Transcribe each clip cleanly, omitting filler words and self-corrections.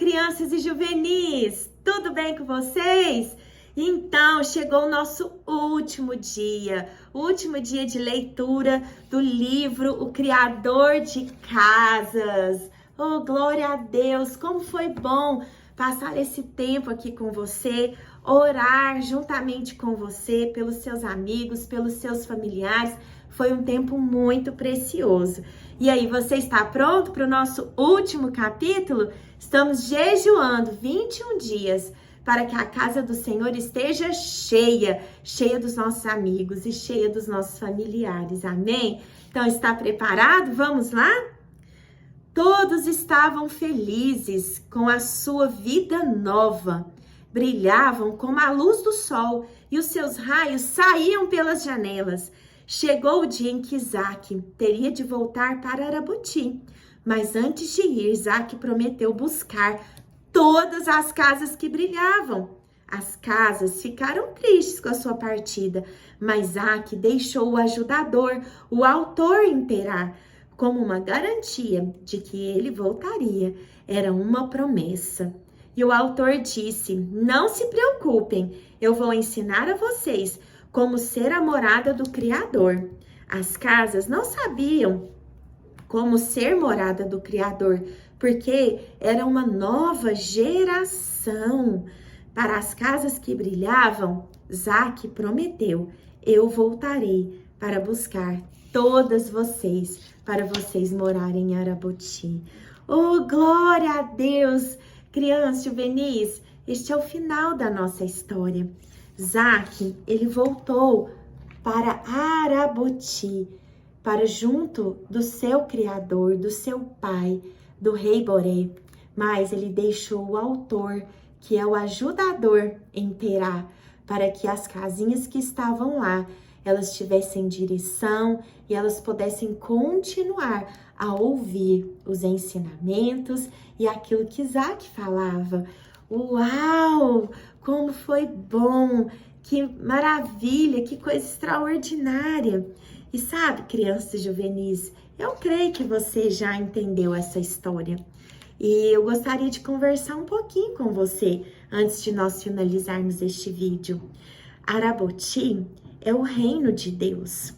crianças e juvenis! Tudo bem com vocês? Então, chegou o nosso último dia de leitura do livro O Criador de Casas. Oh, glória a Deus! Como foi bom passar esse tempo aqui com você, orar juntamente com você, pelos seus amigos, pelos seus familiares. Foi um tempo muito precioso. E aí, você está pronto para o nosso último capítulo? Estamos jejuando 21 dias para que a casa do Senhor esteja cheia dos nossos amigos e cheia dos nossos familiares. Amém? Então, está preparado? Vamos lá? Todos estavam felizes com a sua vida nova. Brilhavam como a luz do sol e os seus raios saíam pelas janelas. Chegou o dia em que Isaac teria de voltar para Arabuti. Mas antes de ir, Isaac prometeu buscar todas as casas que brilhavam. As casas ficaram tristes com a sua partida, mas Isaac deixou o ajudador, o autor, inteirar, como uma garantia de que ele voltaria. Era uma promessa. E o autor disse: não se preocupem, eu vou ensinar a vocês como ser a morada do Criador. As casas não sabiam como ser morada do Criador, porque era uma nova geração. Para as casas que brilhavam, Isaac prometeu: eu voltarei para buscar todas vocês, para vocês morarem em Arabuti. Oh, glória a Deus! Crianças juvenis, este é o final da nossa história. Isaac, ele voltou para Arabuti, para junto do seu Criador, do seu pai, do rei Boré. Mas ele deixou o autor, que é o ajudador, em Terá, para que as casinhas que estavam lá, elas tivessem direção e elas pudessem continuar a ouvir os ensinamentos e aquilo que Isaac falava. Uau! Como foi bom! Que maravilha! Que coisa extraordinária! E sabe, crianças juvenis, eu creio que você já entendeu essa história. E eu gostaria de conversar um pouquinho com você antes de nós finalizarmos este vídeo. Arabuti é o reino de Deus.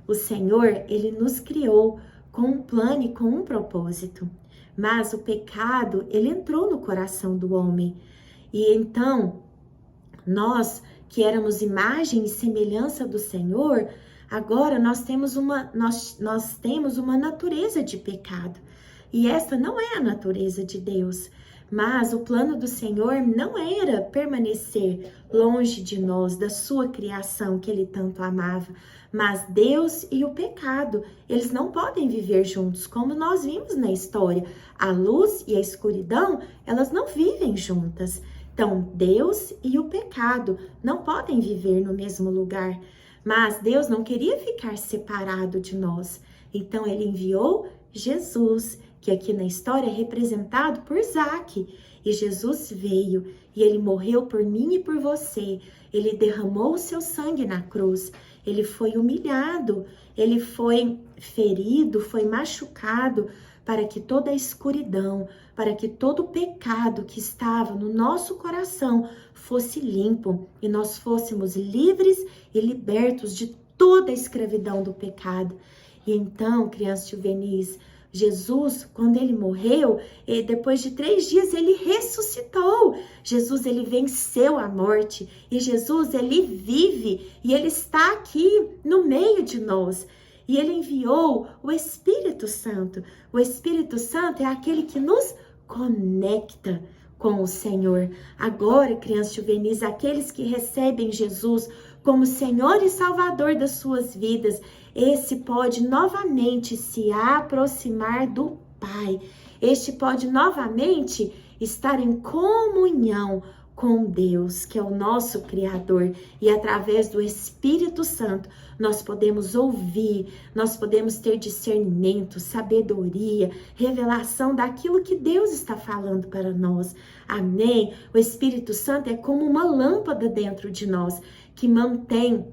O Senhor, ele nos criou com um plano e com um propósito. Mas o pecado, ele entrou no coração do homem. E então, nós que éramos imagem e semelhança do Senhor, agora nós temos uma natureza de pecado. E essa não é a natureza de Deus. Mas o plano do Senhor não era permanecer longe de nós, da sua criação que ele tanto amava. Mas Deus e o pecado, eles não podem viver juntos, como nós vimos na história. A luz e a escuridão, elas não vivem juntas. Então, Deus e o pecado não podem viver no mesmo lugar. Mas Deus não queria ficar separado de nós. Então, ele enviou Jesus, que aqui na história é representado por Isaac. E Jesus veio e ele morreu por mim e por você. Ele derramou o seu sangue na cruz. Ele foi humilhado, ele foi ferido, foi machucado para que toda a escuridão, para que todo o pecado que estava no nosso coração fosse limpo e nós fôssemos livres e libertos de toda a escravidão do pecado. E então, crianças juvenis, Jesus, quando ele morreu, depois de 3 dias, ele ressuscitou. Jesus, ele venceu a morte. E Jesus, ele vive e ele está aqui no meio de nós. E ele enviou o Espírito Santo. O Espírito Santo é aquele que nos conecta com o Senhor. Agora, crianças juvenis, aqueles que recebem Jesus como Senhor e Salvador das suas vidas, esse pode novamente se aproximar do Pai. Este pode novamente estar em comunhão com Deus, que é o nosso Criador. E através do Espírito Santo, nós podemos ouvir, nós podemos ter discernimento, sabedoria, revelação daquilo que Deus está falando para nós. Amém? O Espírito Santo é como uma lâmpada dentro de nós, que mantém,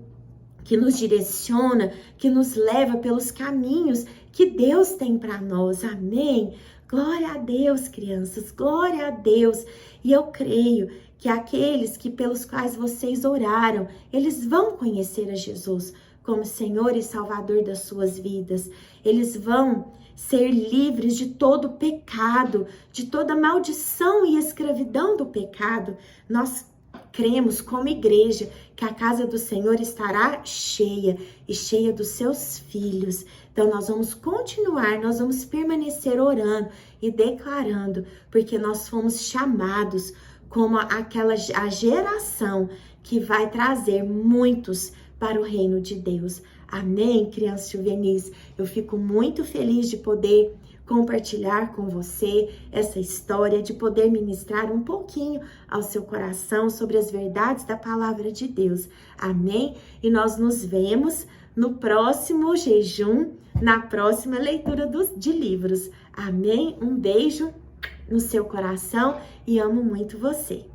que nos direciona, que nos leva pelos caminhos que Deus tem para nós. Amém? Glória a Deus, crianças, glória a Deus. E eu creio que aqueles que pelos quais vocês oraram, eles vão conhecer a Jesus como Senhor e Salvador das suas vidas. Eles vão ser livres de todo pecado, de toda maldição e escravidão do pecado. Nós cremos como igreja que a casa do Senhor estará cheia e cheia dos seus filhos. Então nós vamos continuar, nós vamos permanecer orando e declarando, porque nós fomos chamados como a geração que vai trazer muitos para o reino de Deus. Amém, crianças juvenis? Eu fico muito feliz de poder compartilhar com você essa história, de poder ministrar um pouquinho ao seu coração sobre as verdades da palavra de Deus. Amém? E nós nos vemos no próximo jejum, na próxima leitura de livros. Amém? Um beijo no seu coração e amo muito você.